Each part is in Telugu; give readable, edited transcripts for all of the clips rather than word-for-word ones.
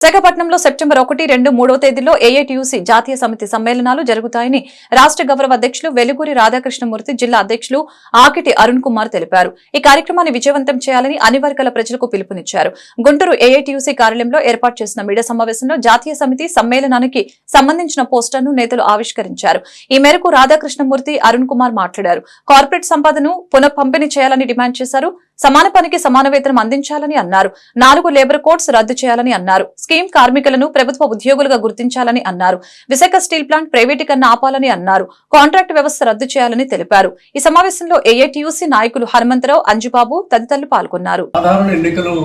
విశాఖపట్నంలో సెప్టెంబర్ 1, 2, 3వ తేదీల్లో ఏఐటీయూసీ జాతీయ సమితి సమ్మేళనాలు జరుగుతాయని రాష్ట్ర గౌరవ అధ్యక్షులు వెలుగురి రాధాకృష్ణమూర్తి, జిల్లా అధ్యక్షులు ఆకిటి అరుణ్ కుమార్ తెలిపారు. ఈ కార్యక్రమాన్ని విజయవంతం చేయాలని అన్ని వర్గాల ప్రజలకు పిలుపునిచ్చారు. గుంటూరు ఏఐటీయూసీ కార్యాలయంలో ఏర్పాటు చేసిన మీడియా సమావేశంలో జాతీయ సమితి సమ్మేళనానికి సంబంధించిన పోస్టర్ను నేతలు ఆవిష్కరించారు. ఈ మేరకు రాధాకృష్ణమూర్తి, అరుణ్ కుమార్ మాట్లాడారు. కార్పొరేట్ సంపదను పునః పంపిణీ చేయాలని డిమాండ్ చేశారు. సమాన పనికి సమాన వేతనం అందించాలని అన్నారు. 4 లేబర్ కోడ్స్ రద్దు చేయాలని అన్నారు. స్కీమ్ కార్మికులను ప్రభుత్వ ఉద్యోగులుగా గుర్తించాలని అన్నారు. విశాఖ స్టీల్ ప్లాంట్ ప్రైవేటీకరణ ఆపాలని అన్నారు. కాంట్రాక్ట్ వ్యవస్థ రద్దు చేయాలని తెలిపారు. ఈ సమావేశంలో ఏఐటీయూసీ నాయకులు హనుమంతరావు, అంజుబాబు తదితరులు పాల్గొన్నారు. సాధారణ ఎన్నికలు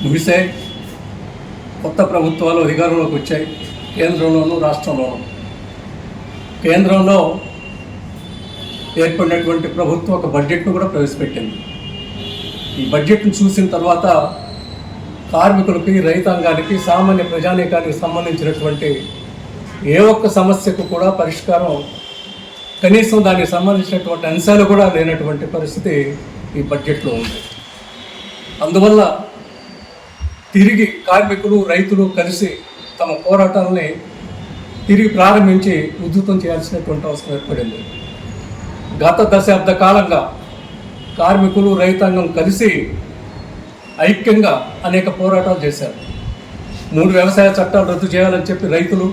ముగిసే కొత్త ప్రభుత్వాలు అధికారంలోకి వచ్చాయి. కేంద్రంలోనూ రాష్ట్రంలోనూ. కేంద్రంలో ఏర్పడినటువంటి ప్రభుత్వం ఒక బడ్జెట్ను కూడా ప్రవేశపెట్టింది. ఈ బడ్జెట్ను చూసిన తర్వాత కార్మికులకి, రైతాంగానికి, సామాన్య ప్రజానీకానికి సంబంధించినటువంటి ఏ ఒక్క సమస్యకు కూడా పరిష్కారం, కనీసం దానికి సంబంధించినటువంటి అంశాలు కూడా లేనటువంటి పరిస్థితి ఈ బడ్జెట్లో ఉంది. అందువల్ల తిరిగి కార్మికులు, రైతులు కలిసి తమ పోరాటాలని తిరిగి ప్రారంభించి ఉధృతం చేయాల్సినటువంటి అవసరం ఏర్పడింది. గత దశాబ్ద కాలంగా కార్మికులు, రైతాంగం కలిసి ఐక్యంగా అనేక పోరాటాలు చేశారు. 3 వ్యవసాయ చట్టాలు రద్దు చేయాలని చెప్పి రైతులు,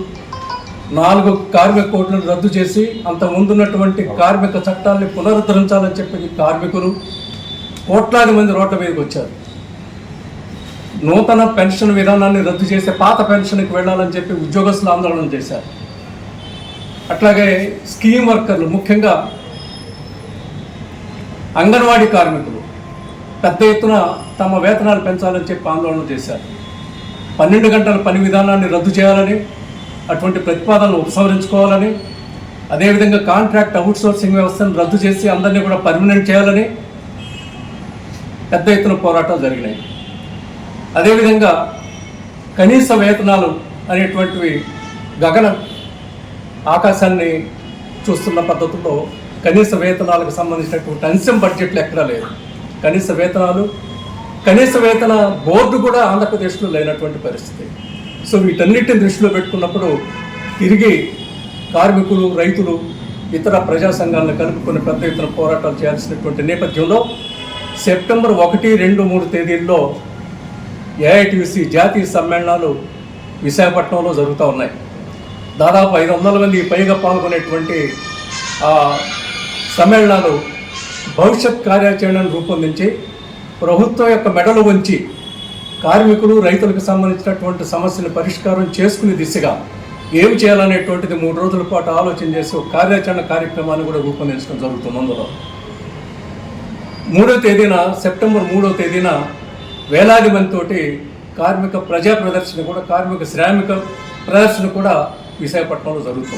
4 కార్మిక కోడ్లను రద్దు చేసి అంత ముందున్నటువంటి కార్మిక చట్టాలని పునరుద్ధరించాలని చెప్పి కార్మికులు కోట్లాది మంది రోడ్ల మీదకి వచ్చారు. నూతన పెన్షన్ విధానాన్ని రద్దు చేసి పాత పెన్షన్కి వెళ్ళాలని చెప్పి ఉద్యోగస్తులు ఆందోళన చేశారు. అట్లాగే స్కీమ్ వర్కర్లు, ముఖ్యంగా అంగన్వాడీ కార్మికులు పెద్ద ఎత్తున తమ వేతనాలు పెంచాలని చెప్పి ఆందోళన చేశారు. 12 గంటల పని విధానాన్ని రద్దు చేయాలని, అటువంటి ప్రతిపాదనలు ఉపసంహరించుకోవాలని, అదేవిధంగా కాంట్రాక్ట్ అవుట్సోర్సింగ్ వ్యవస్థను రద్దు చేసి అందరినీ కూడా పర్మనెంట్ చేయాలని పెద్ద ఎత్తున పోరాటాలు జరిగినాయి. అదేవిధంగా కనీస వేతనాలు అనేటువంటివి గగన ఆకాశాన్ని చూస్తున్న పద్ధతుల్లో కనీస వేతనాలకు సంబంధించినటువంటి అంశం బడ్జెట్లో ఎక్కడా లేదు. కనీస వేతన బోర్డు కూడా ఆంధ్రప్రదేశ్లో లేనటువంటి పరిస్థితి. సో వీటన్నిటిని దృష్టిలో పెట్టుకున్నప్పుడు తిరిగి కార్మికులు, రైతులు, ఇతర ప్రజా సంఘాలను కలుపుకొని పెద్ద ఎత్తున పోరాటాలు చేయాల్సినటువంటి నేపథ్యంలో సెప్టెంబర్ 1, 2, 3 తేదీల్లో ఏఐటీయూసీ జాతీయ సమ్మేళనాలు విశాఖపట్నంలో జరుగుతూ ఉన్నాయి. దాదాపు 500 మంది పైగా పాల్గొనేటువంటి సమ్మేళనాలు భవిష్యత్ కార్యాచరణను రూపొందించి ప్రభుత్వం యొక్క మెడలు వంచి కార్మికులు, రైతులకు సంబంధించినటువంటి సమస్యలు పరిష్కారం చేసుకునే దిశగా ఏమి చేయాలనేటువంటిది 3 రోజుల పాటు ఆలోచన చేసి ఒక కార్యాచరణ కార్యక్రమాన్ని కూడా రూపొందించడం జరుగుతుంది. అందులో 3వ తేదీన, సెప్టెంబర్ 3వ తేదీన వేలాది మందితోటి కార్మిక ప్రజా ప్రదర్శన కూడా, కార్మిక శ్రామిక ప్రదర్శన కూడా విశాఖపట్నంలో జరుగుతుంది.